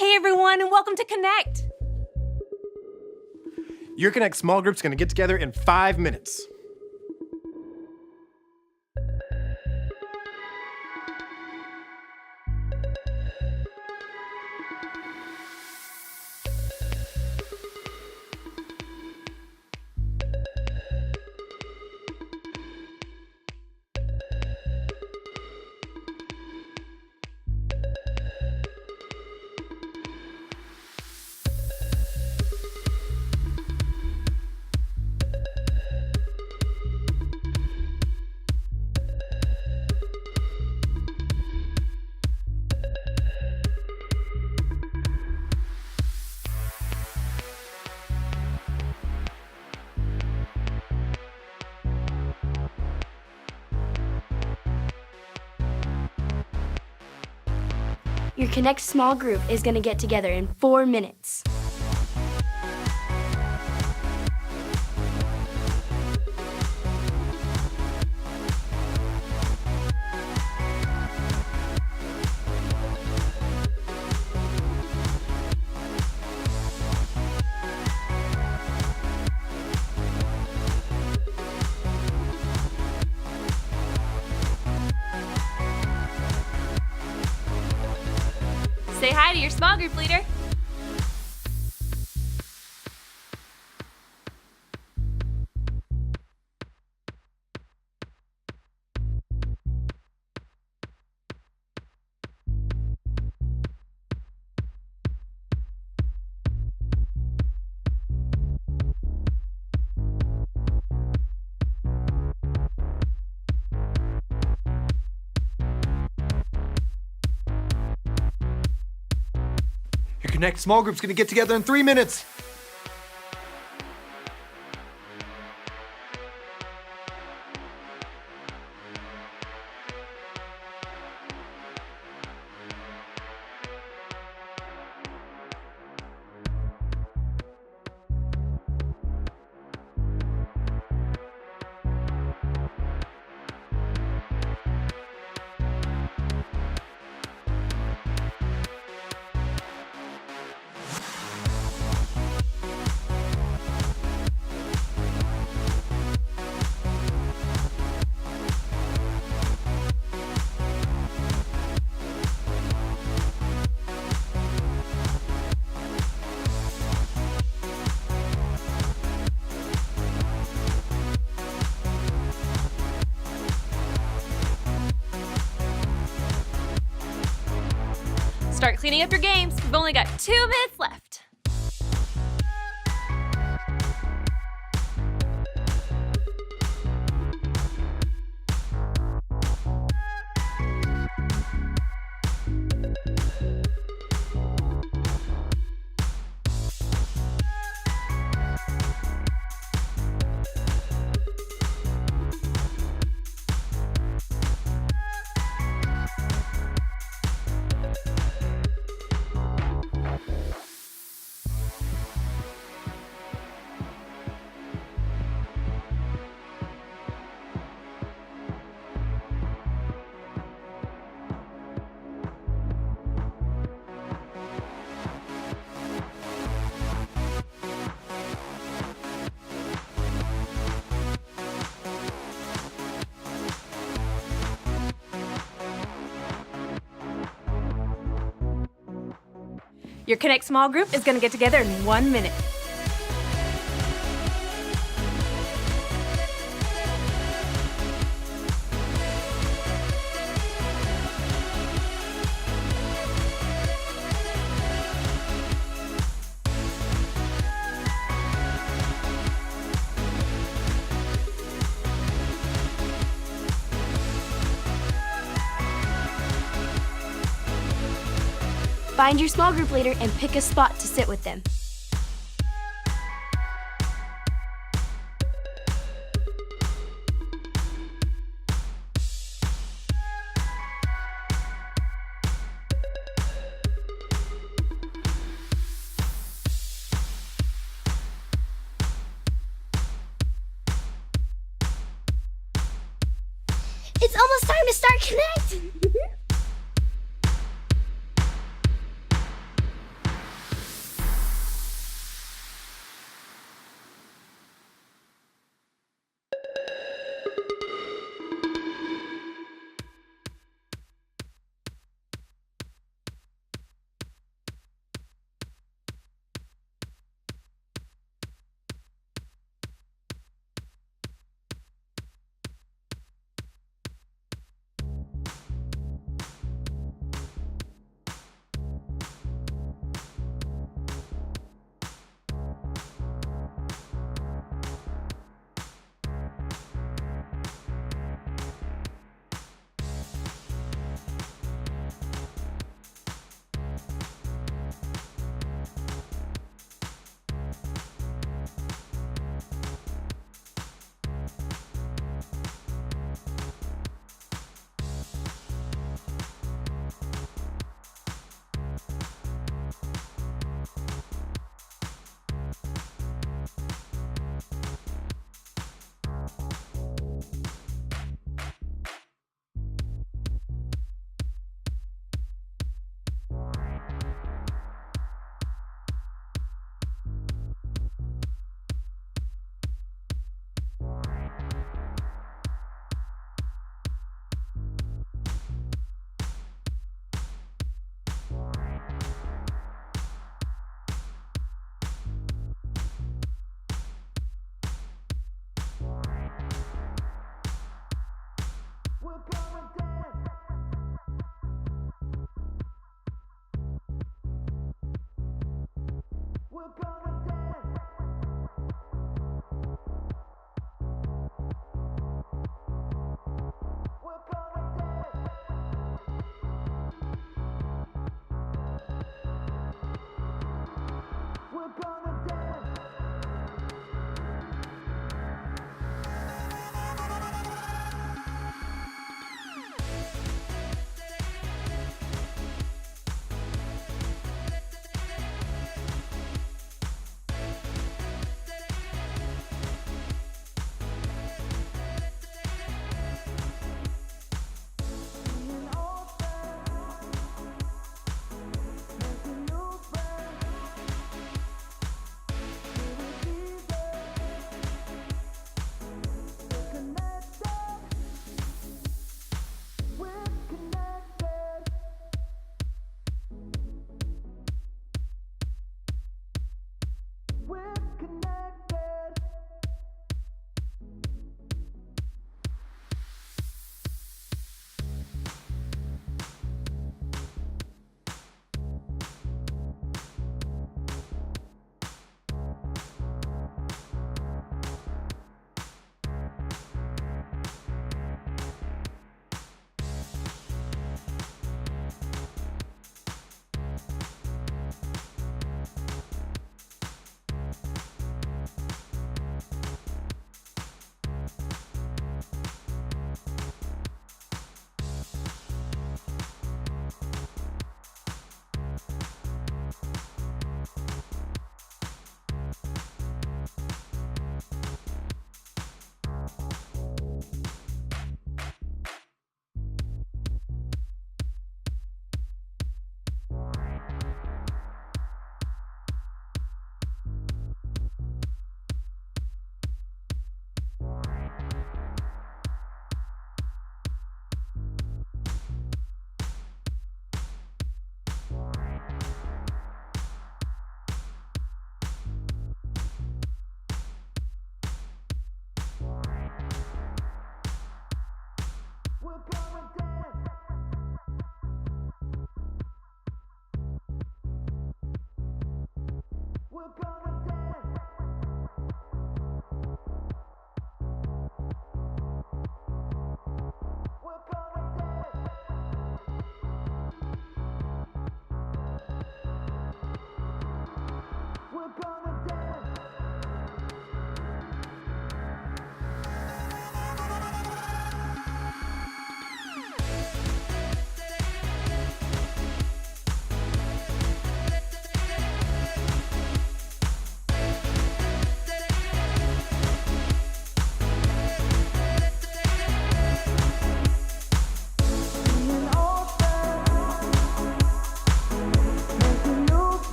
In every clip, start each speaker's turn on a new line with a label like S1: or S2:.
S1: Hey everyone, and welcome to Connect.
S2: Your Connect small group's gonna get together in 5 minutes.
S3: Your Connect small group is going to get together in 4 minutes.
S1: Say hi to your small group leader.
S4: Your Connect small group's gonna get together in 3 minutes.
S1: Start cleaning up your games. We've only got 2 minutes left. Your Connect small group is going to get together in 1 minute.
S3: Find your small group leader and pick a spot to sit with them.
S5: It's almost time to start Connect!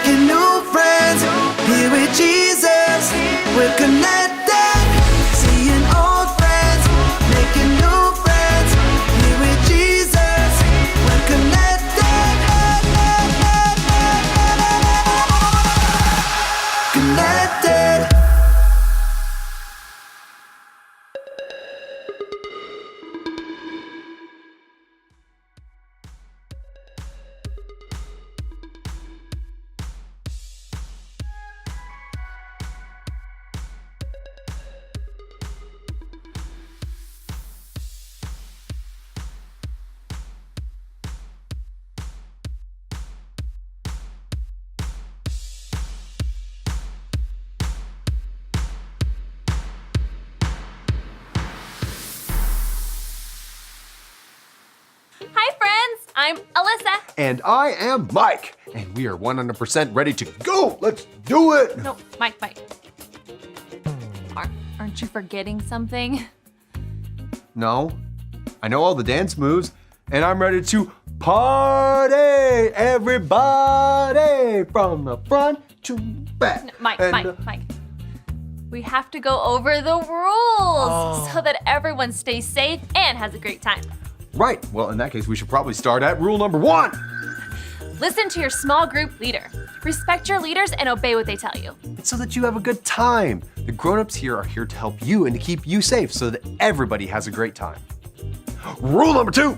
S5: making new friends. Here with Jesus, we're connected. Seeing old friends, making new friends. Here with Jesus, we're connected. Connected.
S1: Hi, friends. I'm Alyssa.
S4: And I am Mike. And we are 100% ready to go. Let's do it.
S1: No, Mike. Aren't you forgetting something?
S4: No, I know all the dance moves, and I'm ready to party, everybody, from the front to back.
S1: Mike.
S4: And,
S1: We have to go over the rules so that everyone stays safe and has a great time.
S4: Right, well, in that case, we should probably start at rule number 1.
S1: Listen to your small group leader. Respect your leaders and obey what they tell you.
S4: It's so that you have a good time. The grown-ups here are here to help you and to keep you safe so that everybody has a great time. Rule number 2.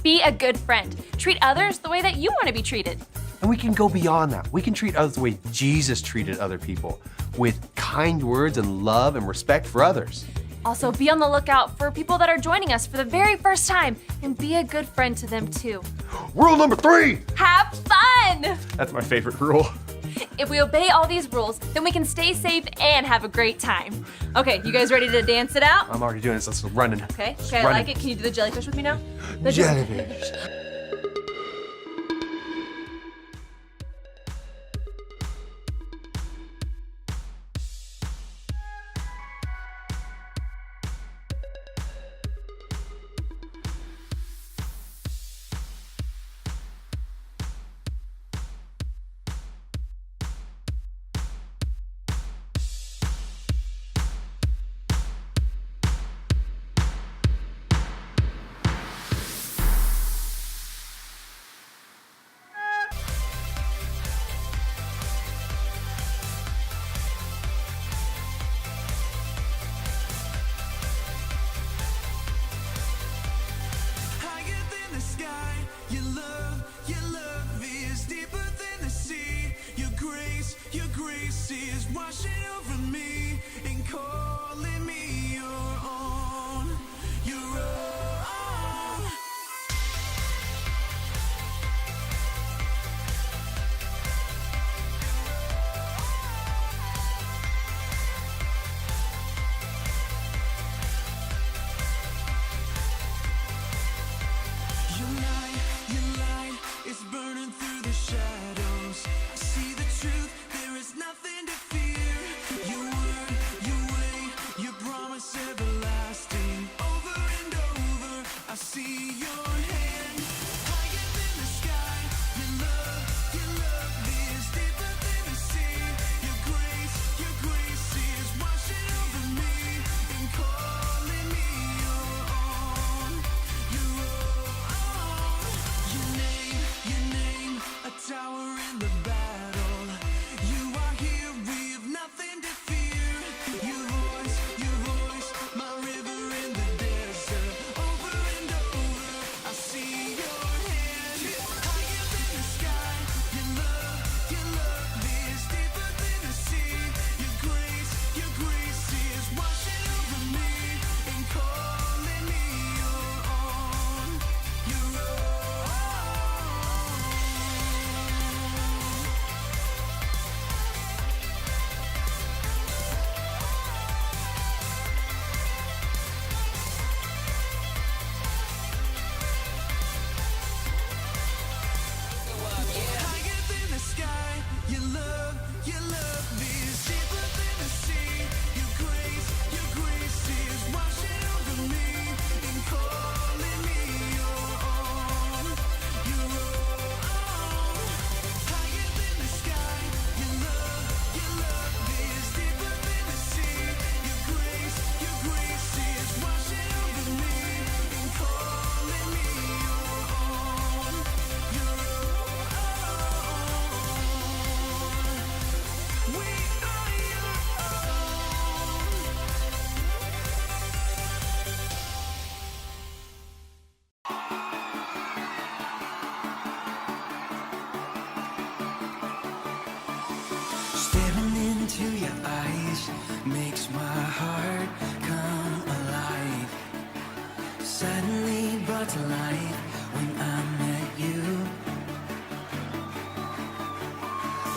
S1: Be a good friend. Treat others the way that you want to be treated.
S4: And we can go beyond that. We can treat others the way Jesus treated other people, with kind words and love and respect for others.
S1: Also, be on the lookout for people that are joining us for the very first time and be a good friend to them too.
S4: Rule number 3.
S1: Have fun!
S2: That's my favorite rule.
S1: If we obey all these rules, then we can stay safe and have a great time. Okay, you guys ready to dance it out?
S4: I'm already doing this, let's run it.
S1: Okay, I like it. Can you do the jellyfish with me now? The
S4: Jellyfish.
S5: Staring into your eyes makes my heart come alive. Suddenly brought to life when I met you.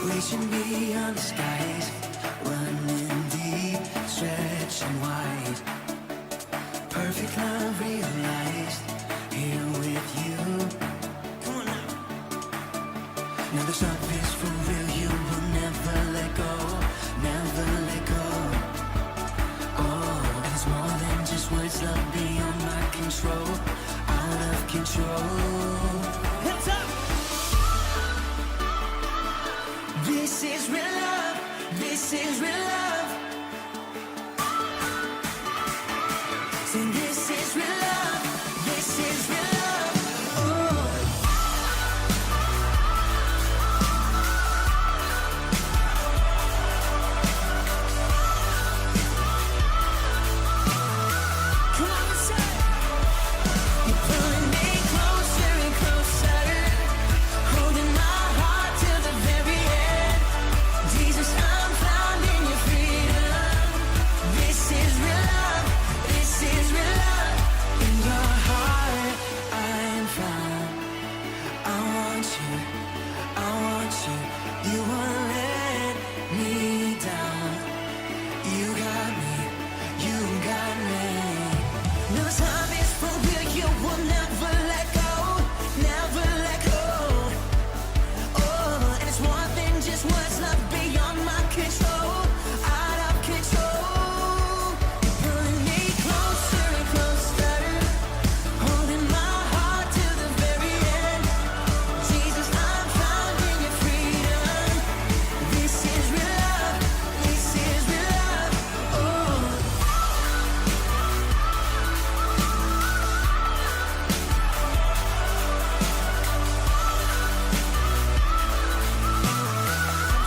S5: Reaching beyond the skies, running deep, stretching wide. Perfect love realized here with you. Come on now. Now this love is for real. You will never let go, never let go. Oh, and it's more than just words. Love beyond my control, out of control. Hands up. This is real love. This is real love. Say this is real love. This is real love. Oh. Come on, let's say. You're pulling me closer and closer, holding my heart till the very end. Jesus, I'm found in your freedom. This is real love. This is real love. In your heart, I'm found. I want you. I want you. You won't let me down. You got me. You got me. No time is for real. You will never let go. Never let go. Oh, and it's more than just words. Love beyond my control. Out of control. You're pulling me closer and closer, holding my heart till the very end. Jesus, I'm found in your freedom. This is real love. This is real love. Oh.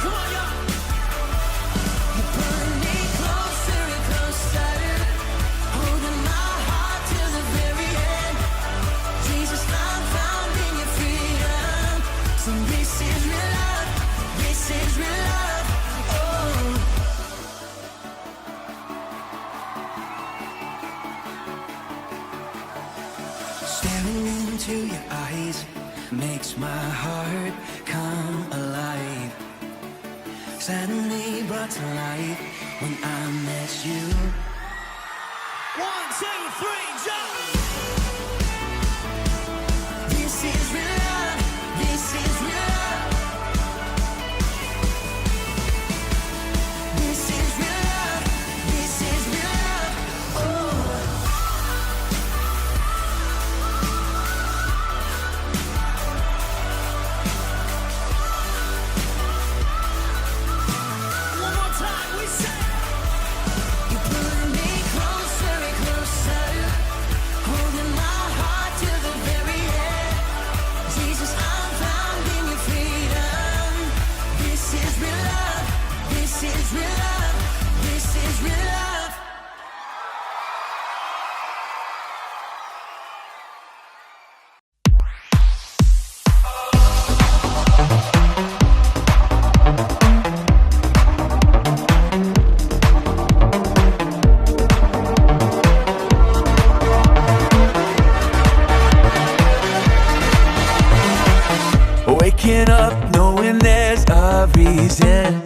S5: Come on, y'all. You're pulling me closer and closer, holding my heart till the very end. Jesus, I'm found in your freedom. So this is real love. This is real love. Oh. Staring into your eyes makes my heart come alive. Suddenly brought to life when I met you. 1, 2, 3, jump! This is real love. This is real love. This is real love. This is real love. Oh. One more time, we say. You're pulling me closer and closer, holding my heart till the very end. Jesus, I'm found in your freedom. This is real love. This is real love. This is real love. Waking up knowing there's a reason.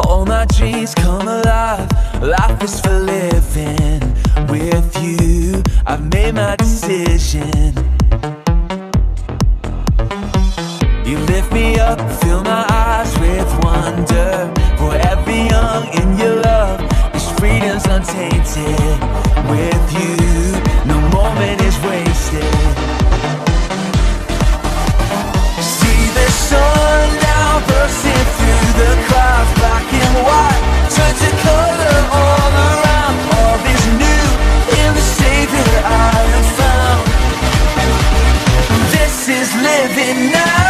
S5: All my dreams come alive. Life is for living. With you, I've made my decision. You lift me up, fill my eyes with wonder. Forever young in your love, this freedom's untainted. With you, no moment is wasted. See the sun now bursting through the clouds. Black and white turn to color all around. All is new in the Savior I have found. This is living now.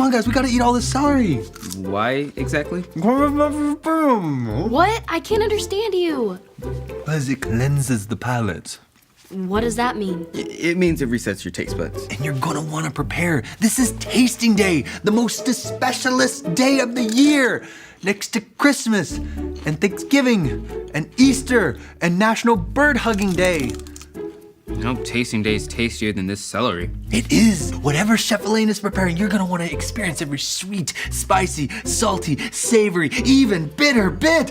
S4: Come on, guys, we gotta eat all this celery.
S6: Why exactly?
S3: What? I can't understand you.
S4: Because it cleanses the palate.
S3: What does that mean?
S6: It means it resets your taste buds.
S4: And you're gonna wanna prepare. This is tasting day, the most specialist day of the year. Next to Christmas and Thanksgiving and Easter and National Bird Hugging Day.
S6: No tasting day is tastier than this celery.
S4: It is. Whatever Chef Elaine is preparing, you're gonna wanna experience every sweet, spicy, salty, savory, even bitter bit.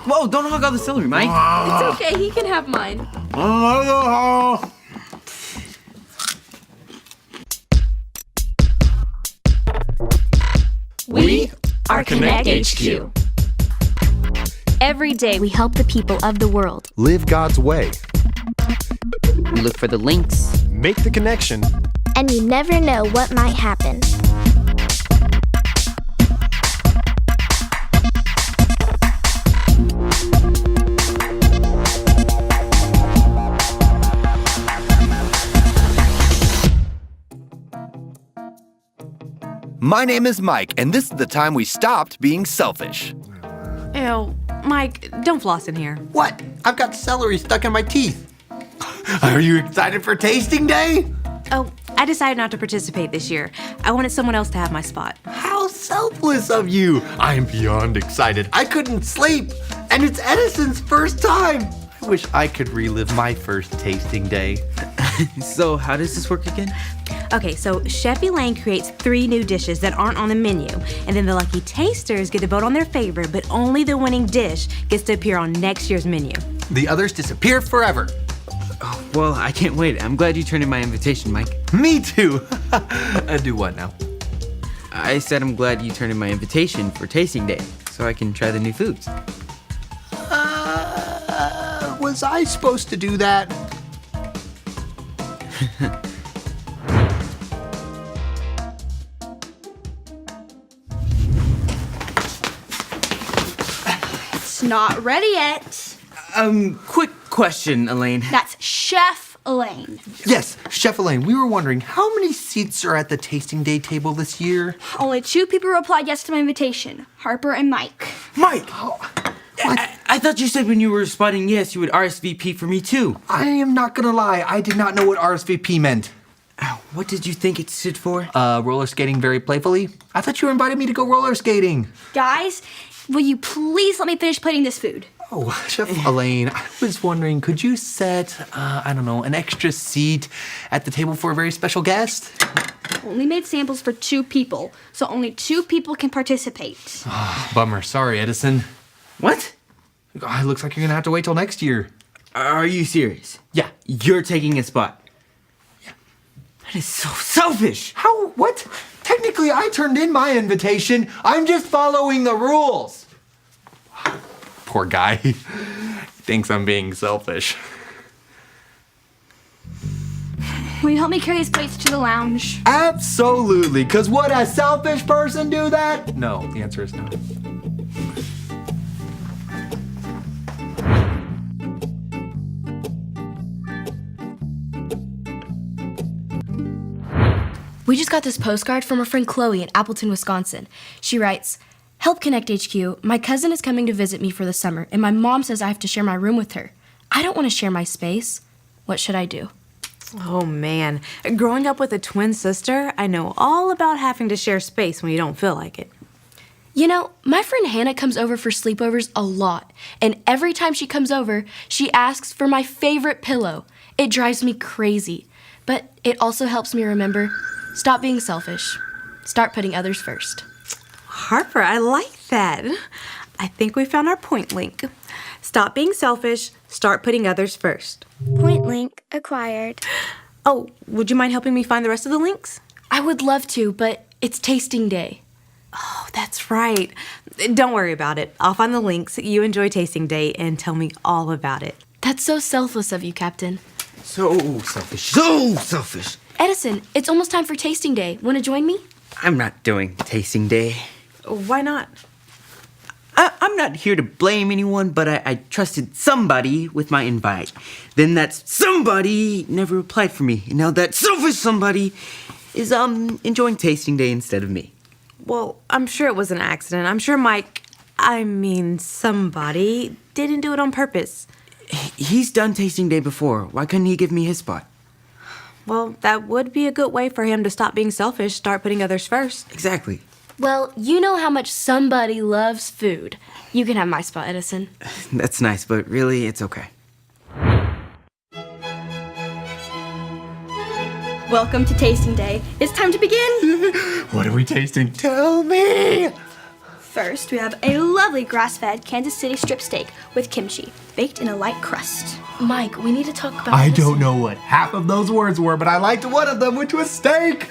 S6: Whoa, don't hug all the celery, Mike.
S3: It's okay, he can have mine.
S1: We are Connect HQ. Every day
S3: We help the people of the world.
S2: Live God's way.
S6: We look for the links.
S2: Make the connection.
S7: And you never know what might happen.
S8: My name is Mike, and this is the time we stopped being selfish.
S9: Ew, Mike, don't floss in here.
S4: What? I've got celery stuck in my teeth. Are you excited for tasting day?
S9: Oh, I decided not to participate this year. I wanted someone else to have my spot.
S4: How selfless of you. I am beyond excited. I couldn't sleep, and it's Edison's first time. I wish I could relive my first tasting day.
S6: So how does this work again?
S9: Okay, so Chef Elaine creates 3 new dishes that aren't on the menu, and then the lucky tasters get to vote on their favorite, but only the winning dish gets to appear on next year's menu.
S4: The others disappear forever.
S6: Well, I can't wait. I'm glad you turned in my invitation, Mike.
S4: Me too. Do what now?
S6: I said I'm glad you turned in my invitation for tasting day, so I can try the new foods.
S4: Was I supposed to do that?
S3: It's not ready yet.
S6: Quick question, Elaine.
S3: That's Chef Elaine.
S4: Yes, Chef Elaine, we were wondering how many seats are at the tasting day table this year?
S3: Only 2 people replied yes to my invitation, Harper and Mike.
S6: Mike! I thought you said when you were responding yes, you would RSVP for me too.
S4: I am not gonna lie, I did not know what RSVP meant.
S6: What did you think it stood for?
S4: Roller skating very playfully? I thought you invited me to go roller skating.
S3: Guys, will you please let me finish plating this food?
S4: Oh, Chef Elaine, I was wondering, could you set, an extra seat at the table for a very special guest?
S3: Only made samples for 2 people, so only 2 people can participate.
S4: Bummer, sorry, Edison.
S6: What?
S4: It looks like you're gonna have to wait till next year.
S6: Are you serious?
S4: Yeah.
S6: You're taking a spot? Yeah. That is so selfish.
S4: How? What? Technically, I turned in my invitation. I'm just following the rules. Poor guy. He thinks I'm being selfish.
S3: Will you help me carry these plates to the lounge?
S4: Absolutely, because would a selfish person do that? No, the answer is no.
S3: We just got this postcard from our friend Chloe in Appleton, Wisconsin. She writes, "Help Connect HQ. My cousin is coming to visit me for the summer, and my mom says I have to share my room with her. I don't want to share my space. What should I do?"
S9: Oh man, growing up with a twin sister, I know all about having to share space when you don't feel like it.
S3: You know, my friend Hannah comes over for sleepovers a lot, and every time she comes over, she asks for my favorite pillow. It drives me crazy, but it also helps me remember, stop being selfish. Start putting others first.
S9: Harper, I like that. I think we found our point link. Stop being selfish, start putting others first.
S7: Point link acquired.
S9: Oh, would you mind helping me find the rest of the links?
S3: I would love to, but it's tasting day.
S9: Oh, that's right. Don't worry about it. I'll find the links. You enjoy tasting day and tell me all about it.
S3: That's so selfless of you, Captain.
S6: So selfish. So selfish.
S3: Edison, it's almost time for tasting day. Want to join me?
S6: I'm not doing tasting day.
S9: Why not?
S6: I'm not here to blame anyone, but I trusted somebody with my invite. Then that somebody never replied for me. And now that selfish somebody is enjoying tasting day instead of me.
S9: Well, I'm sure it was an accident. I'm sure somebody didn't do it on purpose.
S6: He's done tasting day before. Why couldn't he give me his spot?
S9: Well, that would be a good way for him to stop being selfish, start putting others first.
S6: Exactly.
S3: Well, you know how much somebody loves food. You can have my spot, Edison.
S6: That's nice, but really, it's okay.
S10: Welcome to Tasting Day. It's time to begin.
S4: What are we tasting? Tell me!
S10: First, we have a lovely grass-fed Kansas City strip steak with kimchi, baked in a light crust.
S3: Mike, we need to talk about
S4: I
S3: Edison.
S4: don't know what half of those words were, but I liked one of them, which was steak.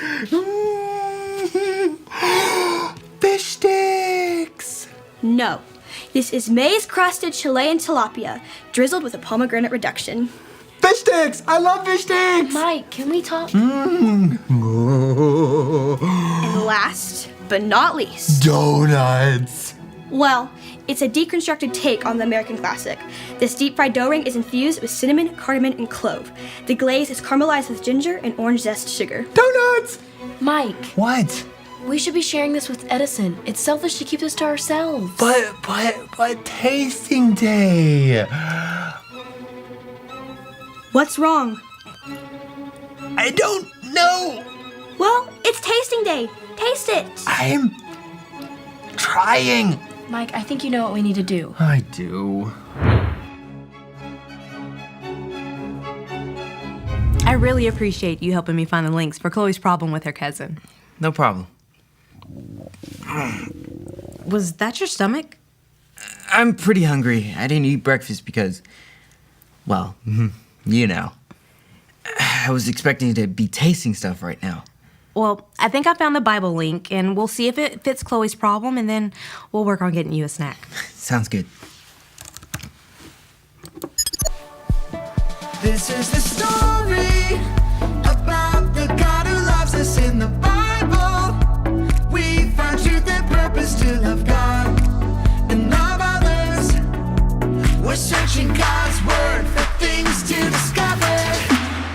S4: Fish sticks.
S10: No, this is maize-crusted Chilean tilapia, drizzled with a pomegranate reduction.
S4: Fish sticks! I love fish sticks!
S3: Mike, can we talk?
S10: And last, but not least,
S4: Donuts.
S10: well, it's a deconstructed take on the American classic. This deep-fried dough ring is infused with cinnamon, cardamom, and clove. The glaze is caramelized with ginger and orange zest sugar.
S4: Donuts!
S3: Mike,
S4: What?
S3: we should be sharing this with Edison. It's selfish to keep this to ourselves.
S4: But tasting day.
S10: What's wrong?
S4: I don't know.
S10: Well, it's tasting day. Taste it.
S4: I'm trying.
S3: Mike, I think you know what we need to do.
S4: I do.
S9: I really appreciate you helping me find the links for Chloe's problem with her cousin.
S6: No problem.
S9: Was that your stomach?
S6: I'm pretty hungry. I didn't eat breakfast because, well, you know. I was expecting to be tasting stuff right now.
S9: Well, I think I found the Bible link, and we'll see if it fits Chloe's problem, and then we'll work on getting you a snack.
S6: Sounds good.
S5: This is the story about the God who loves us in the Bible. We found truth and purpose to love God and love others. We're searching God's word for things to discover.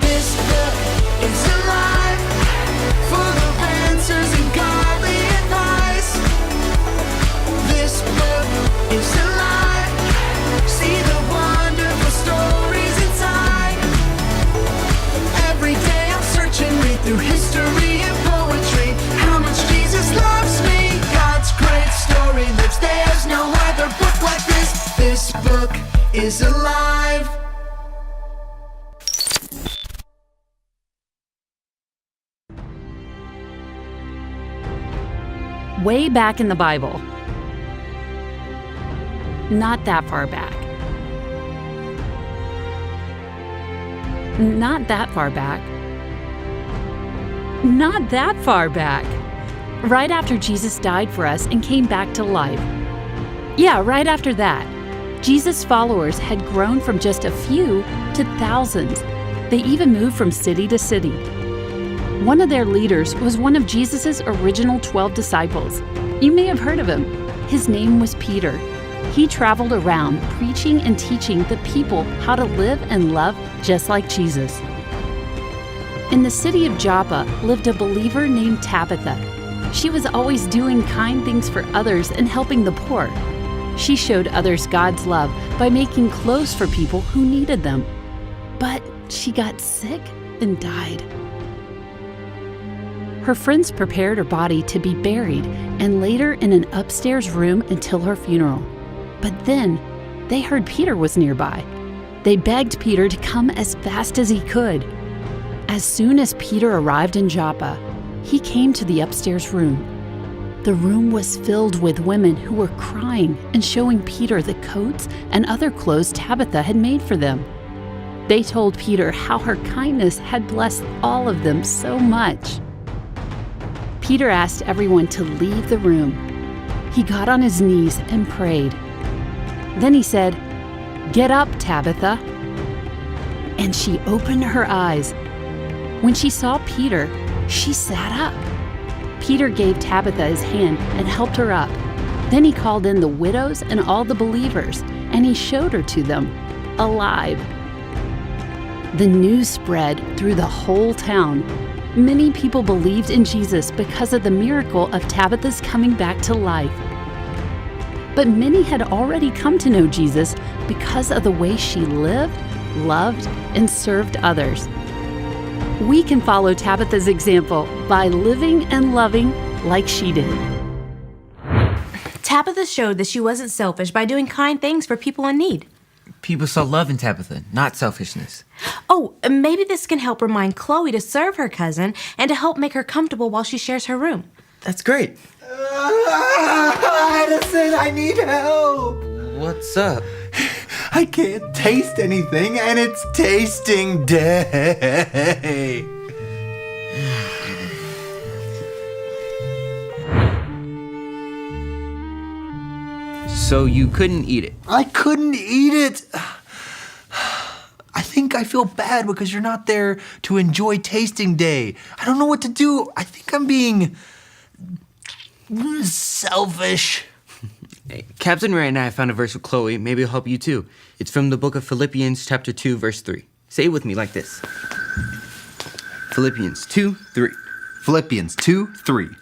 S5: This book is alive, full of answers and godly advice. This book is alive. See the wonderful stories inside. Every day I'm searching, read through history and poetry. How much Jesus loves me. God's great story lives. There's no other book like this. This book is alive.
S11: Way back in the Bible. Not that far back. Not that far back. Not that far back. Right after Jesus died for us and came back to life. Yeah, right after that. Jesus' followers had grown from just a few to thousands. They even moved from city to city. One of their leaders was one of Jesus' original 12 disciples. You may have heard of him. His name was Peter. He traveled around preaching and teaching the people how to live and love just like Jesus. In the city of Joppa lived a believer named Tabitha. She was always doing kind things for others and helping the poor. She showed others God's love by making clothes for people who needed them. But she got sick and died. Her friends prepared her body to be buried and laid her in an upstairs room until her funeral. But then they heard Peter was nearby. They begged Peter to come as fast as he could. As soon as Peter arrived in Joppa, he came to the upstairs room. The room was filled with women who were crying and showing Peter the coats and other clothes Tabitha had made for them. They told Peter how her kindness had blessed all of them so much. Peter asked everyone to leave the room. He got on his knees and prayed. Then he said, "Get up, Tabitha." And she opened her eyes. When she saw Peter, she sat up. Peter gave Tabitha his hand and helped her up. Then he called in the widows and all the believers, and he showed her to them, alive. The news spread through the whole town. Many people believed in Jesus because of the miracle of Tabitha's coming back to life. But many had already come to know Jesus because of the way she lived, loved, and served others. We can follow Tabitha's example by living and loving like she did.
S9: Tabitha showed that she wasn't selfish by doing kind things for people in need.
S6: People saw love in Tabitha, not selfishness.
S9: Oh, maybe this can help remind Chloe to serve her cousin and to help make her comfortable while she shares her room.
S6: That's great.
S4: Edison, I need help.
S6: What's up?
S4: I can't taste anything, and it's tasting day.
S6: So you couldn't eat it?
S4: I couldn't eat it. I think I feel bad because you're not there to enjoy tasting day. I don't know what to do. I think I'm being selfish.
S6: Hey, Captain Ray and I found a verse with Chloe. Maybe it'll help you too. It's from the book of Philippians chapter 2, verse 3. Say it with me like this. Philippians 2:3.
S4: Philippians 2:3.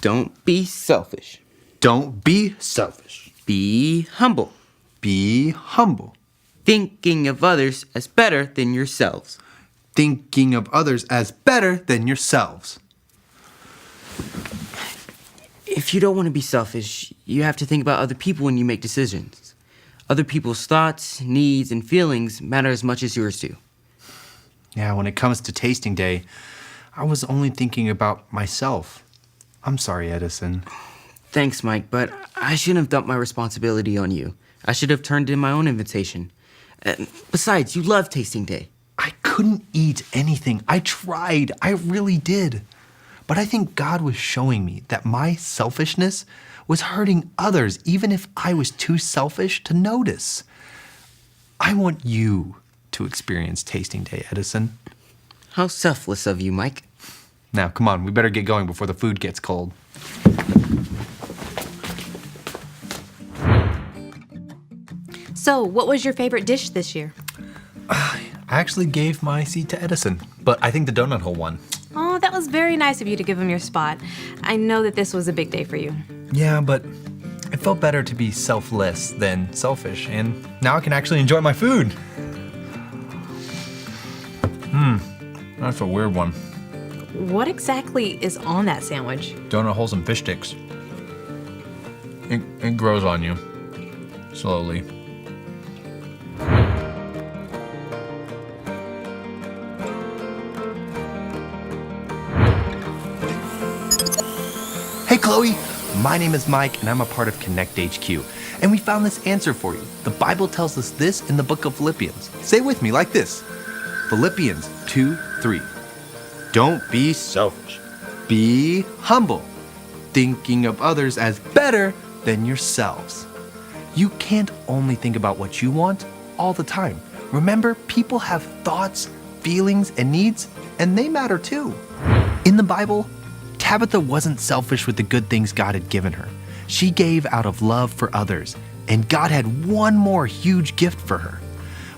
S6: Don't be selfish.
S4: Don't be selfish.
S6: Be humble.
S4: Be humble.
S6: Thinking of others as better than yourselves.
S4: Thinking of others as better than yourselves.
S6: If you don't want to be selfish, you have to think about other people when you make decisions. Other people's thoughts, needs, and feelings matter as much as yours do.
S4: Yeah, when it comes to tasting day, I was only thinking about myself. I'm sorry, Edison.
S6: Thanks, Mike, but I shouldn't have dumped my responsibility on you. I should have turned in my own invitation. Besides, you love tasting day.
S4: I couldn't eat anything. I tried. I really did. But I think God was showing me that my selfishness was hurting others, even if I was too selfish to notice. I want you to experience tasting day, Edison.
S6: How selfless of you, Mike.
S4: Now, come on, we better get going before the food gets cold.
S9: So, what was your favorite dish this year?
S4: I actually gave my seat to Edison, but I think the donut hole won.
S9: Oh, that was very nice of you to give him your spot. I know that this was a big day for you.
S4: Yeah, but it felt better to be selfless than selfish, and now I can actually enjoy my food. That's a weird one.
S9: What exactly is on that sandwich?
S4: Donut holes and fish sticks. It grows on you, slowly. Hey Chloe, my name is Mike and I'm a part of Connect HQ. And we found this answer for you. The Bible tells us this in the book of Philippians. Say it with me like this. Philippians 2:3. Don't be selfish. Be humble, thinking of others as better than yourselves. You can't only think about what you want all the time. Remember, people have thoughts, feelings, and needs, and they matter too. In the Bible, Tabitha wasn't selfish with the good things God had given her. She gave out of love for others, and God had one more huge gift for her.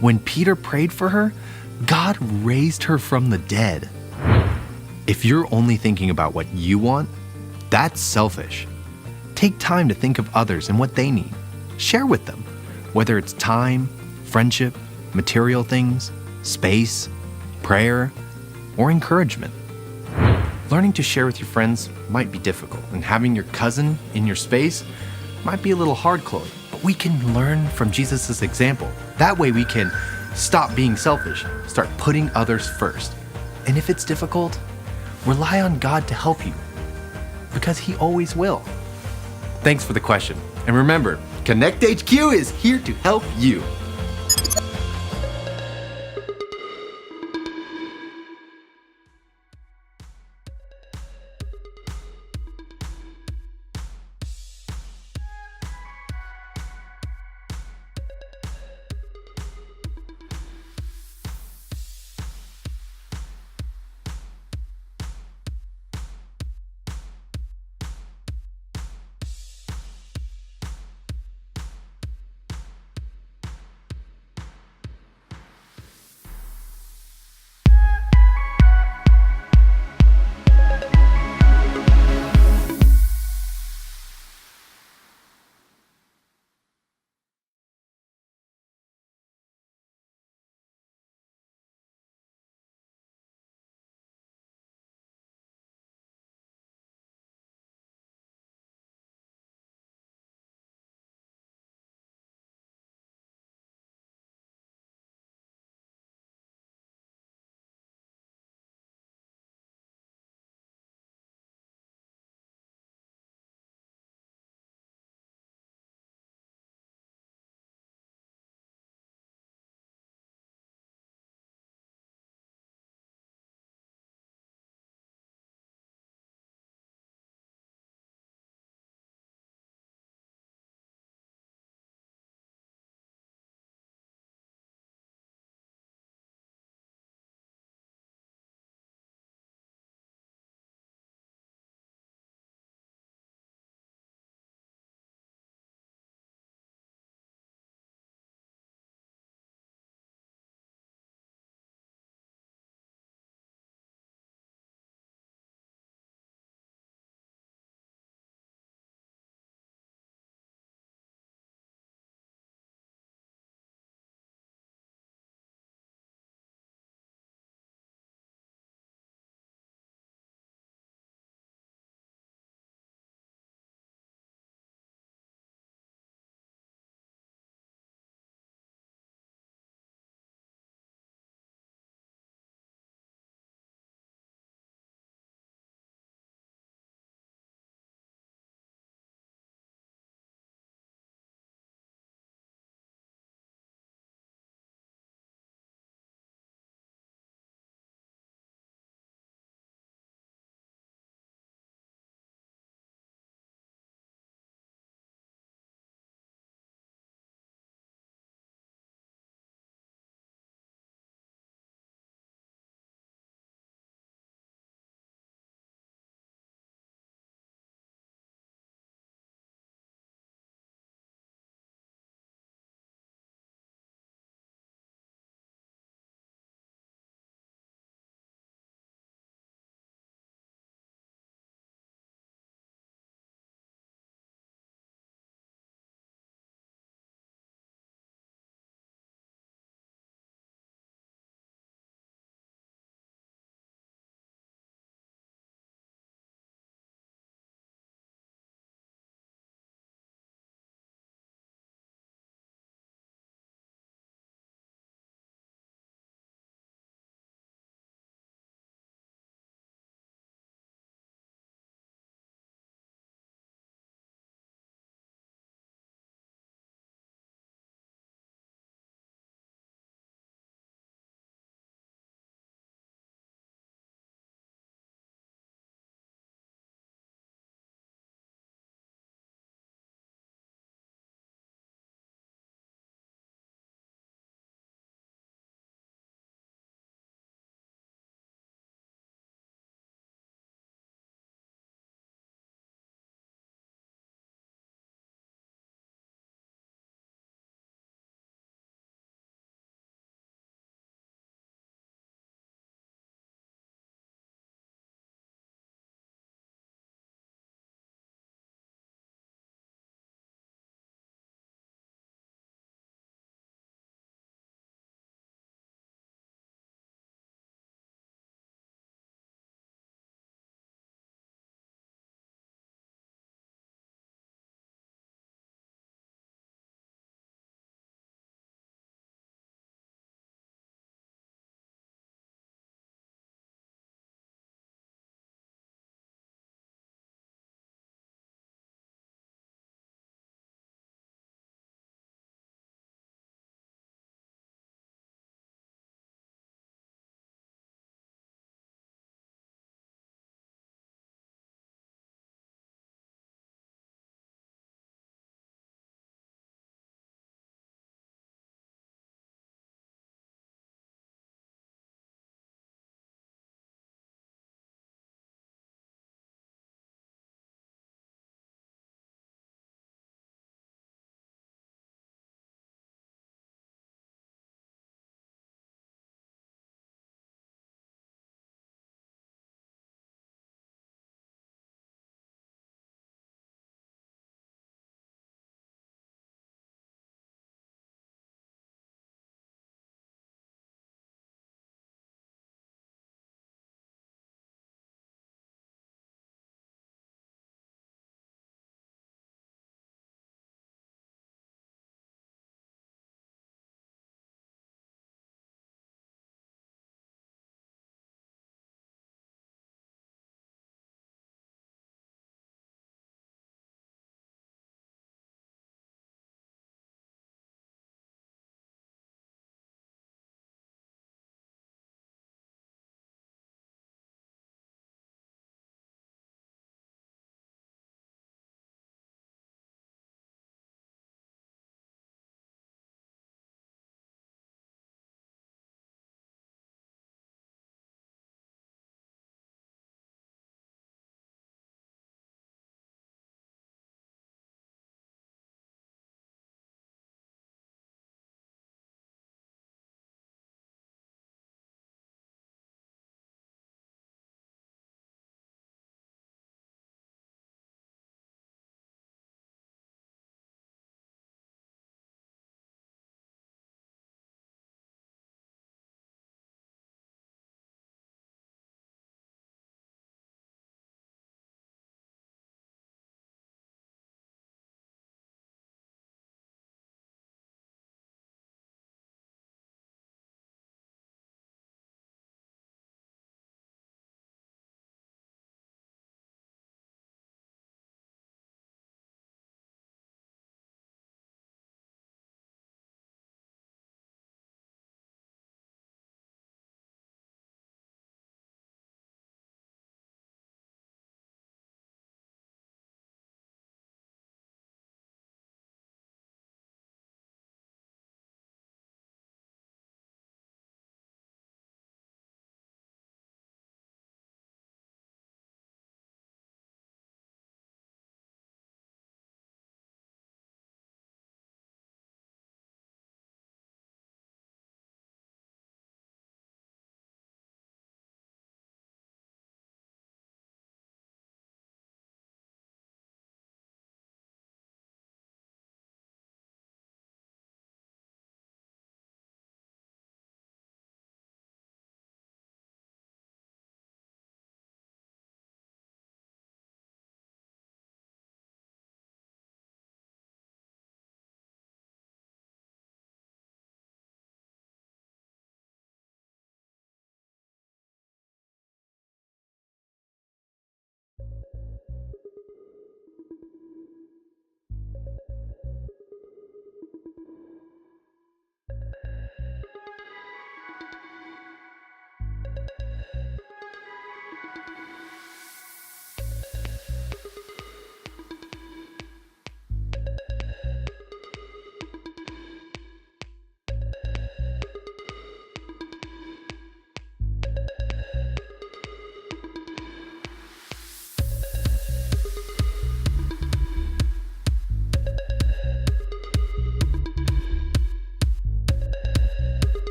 S4: When Peter prayed for her, God raised her from the dead. If you're only thinking about what you want, that's selfish. Take time to think of others and what they need. Share with them, whether it's time, friendship, material things, space, prayer, or encouragement. Learning to share with your friends might be difficult, and having your cousin in your space might be a little hard, Chloe. But we can learn from Jesus' example. That way we can stop being selfish, start putting others first. And if it's difficult, rely on God to help you, because He always will. Thanks for the question. And remember, Connect HQ is here to help you.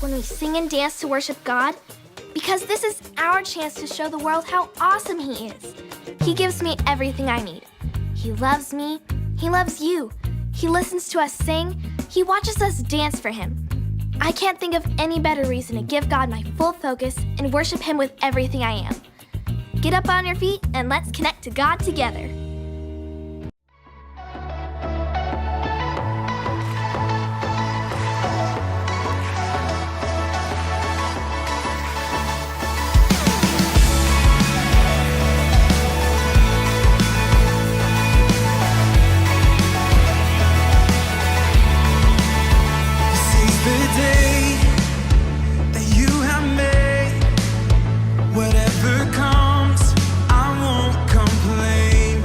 S7: when we sing and dance to worship God? Because this is our chance to show the world how awesome He is. He gives me everything I need. He loves me. He loves you. He listens to us sing. He watches us dance for Him. I can't think of any better reason to give God my full focus and worship Him with everything I am. Get up on your feet and let's connect to God together.
S5: Whatever comes, I won't complain.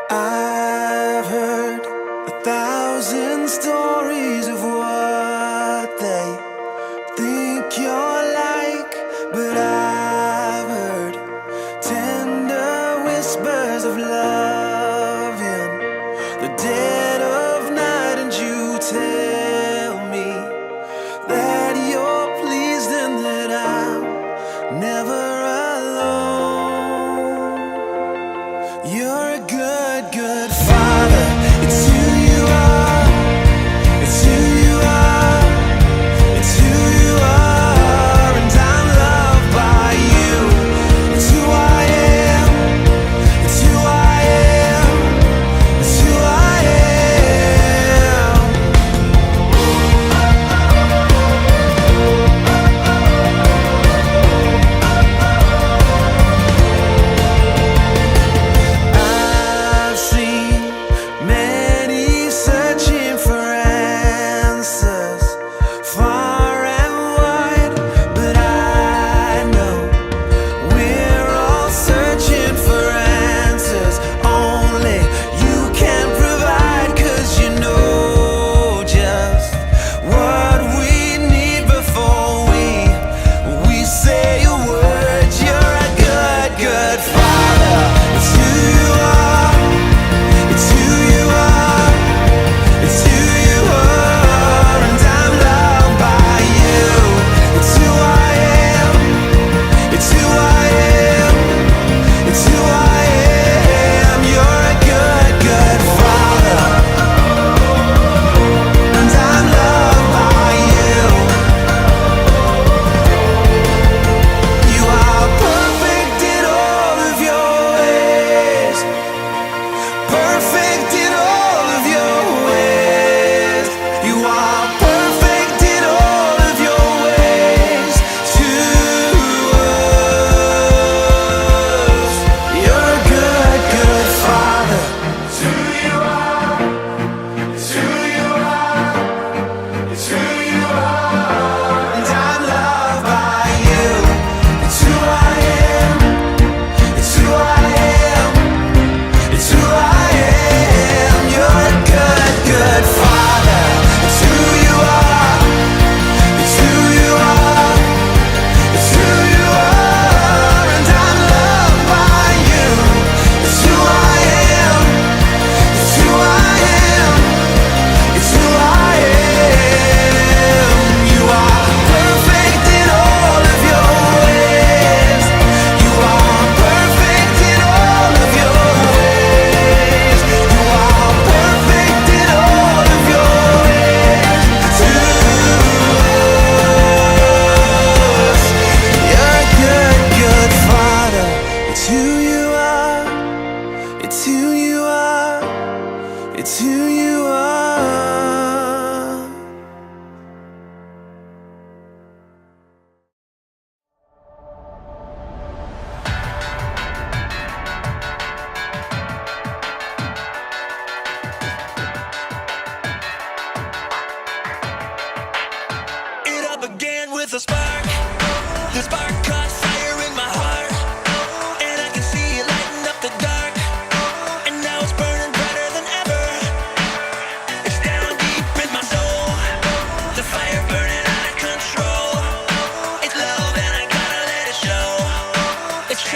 S12: I've heard 1,000 stories of what they think you're like, but I've heard tender whispers of love in the dead of night, and you tell me that you're pleased and that I'm never alone. You're a good, good Father. It's who you are. It's who you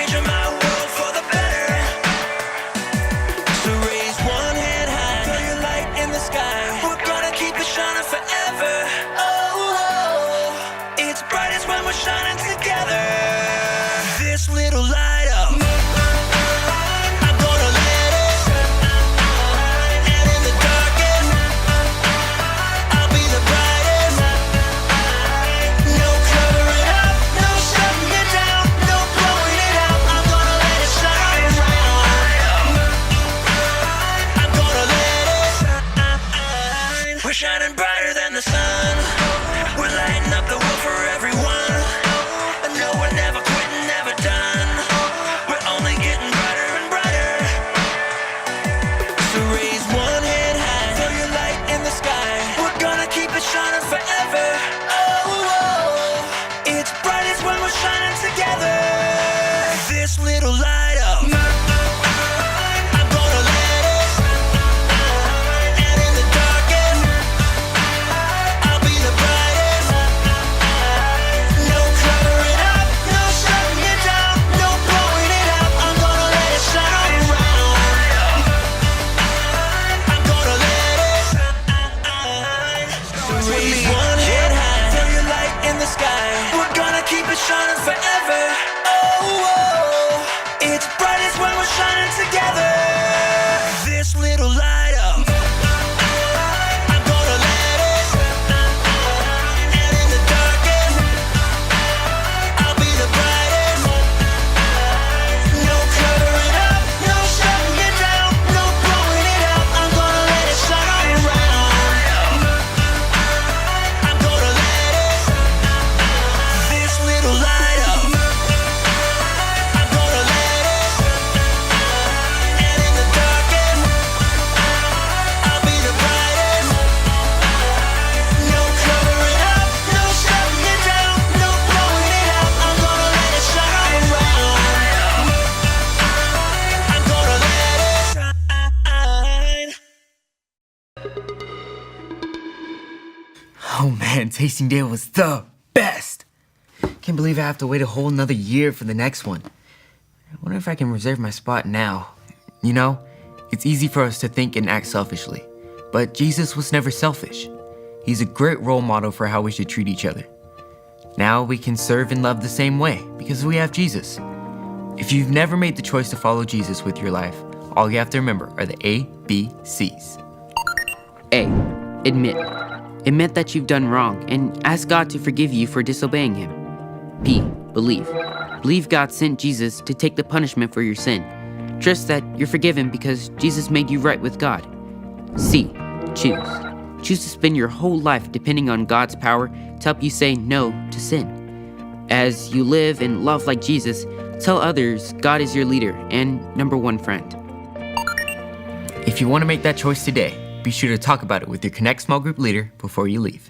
S12: changing my world for the better. So raise one hand high, throw your light in the sky. We're gonna keep it shining forever. Oh, it's brightest when we're shining together. This little light up, I'm gonna let it shine. And in the darkest, I'll be the brightest. No covering up, no shutting it down, no blowing it out. I'm gonna let it shine. I'm gonna let it shine. We're shining brighter than the sun. We're lighting up the world for everyone. And no, we're never quitting, never done. We're only getting brighter and brighter. So raise one hand high, throw your light in the sky. We're gonna keep it shining forever. Oh, it's brightest when we're shining together. This little light up, I'm gonna let it shine. And in the darkest, I'll be the brightest. No covering up, no shutting it down, no blowing it out. I'm gonna let it shine. I'm gonna let it shine. So raise one hand high, throw your light in the sky. We're gonna keep it shining forever. Oh, it's brightest when we're shining together. This little light up, I'm gonna let it shine. And in the darkest, I'll be the brightest. No covering up, no shutting it down, no blowing it out. I'm gonna let it shine. I'm gonna let it shine. This little light up, I'm gonna let it shine. And in the darkest, I'll be the brightest. No covering up, no shutting it down, no blowing it out. I'm gonna let it shine. I'm gonna let it shine.
S6: Oh man, tasting day was the best. Can't believe I have to wait a whole another year for the next one. I wonder if I can reserve my spot now. You know, it's easy for us to think and act selfishly, but Jesus was never selfish. He's a great role model for how we should treat each other. Now we can serve and love the same way because we have Jesus. If you've never made the choice to follow Jesus with your life, all you have to remember are the ABCs.
S13: A. Admit. Admit that you've done wrong and ask God to forgive you for disobeying Him. B. Believe. Believe God sent Jesus to take the punishment for your sin. Trust that you're forgiven because Jesus made you right with God. C. Choose. Choose to spend your whole life depending on God's power to help you say no to sin. As you live and love like Jesus, tell others God is your leader and number one friend.
S6: If you want to make that choice today, be sure to talk about it with your Connect small group leader before you leave.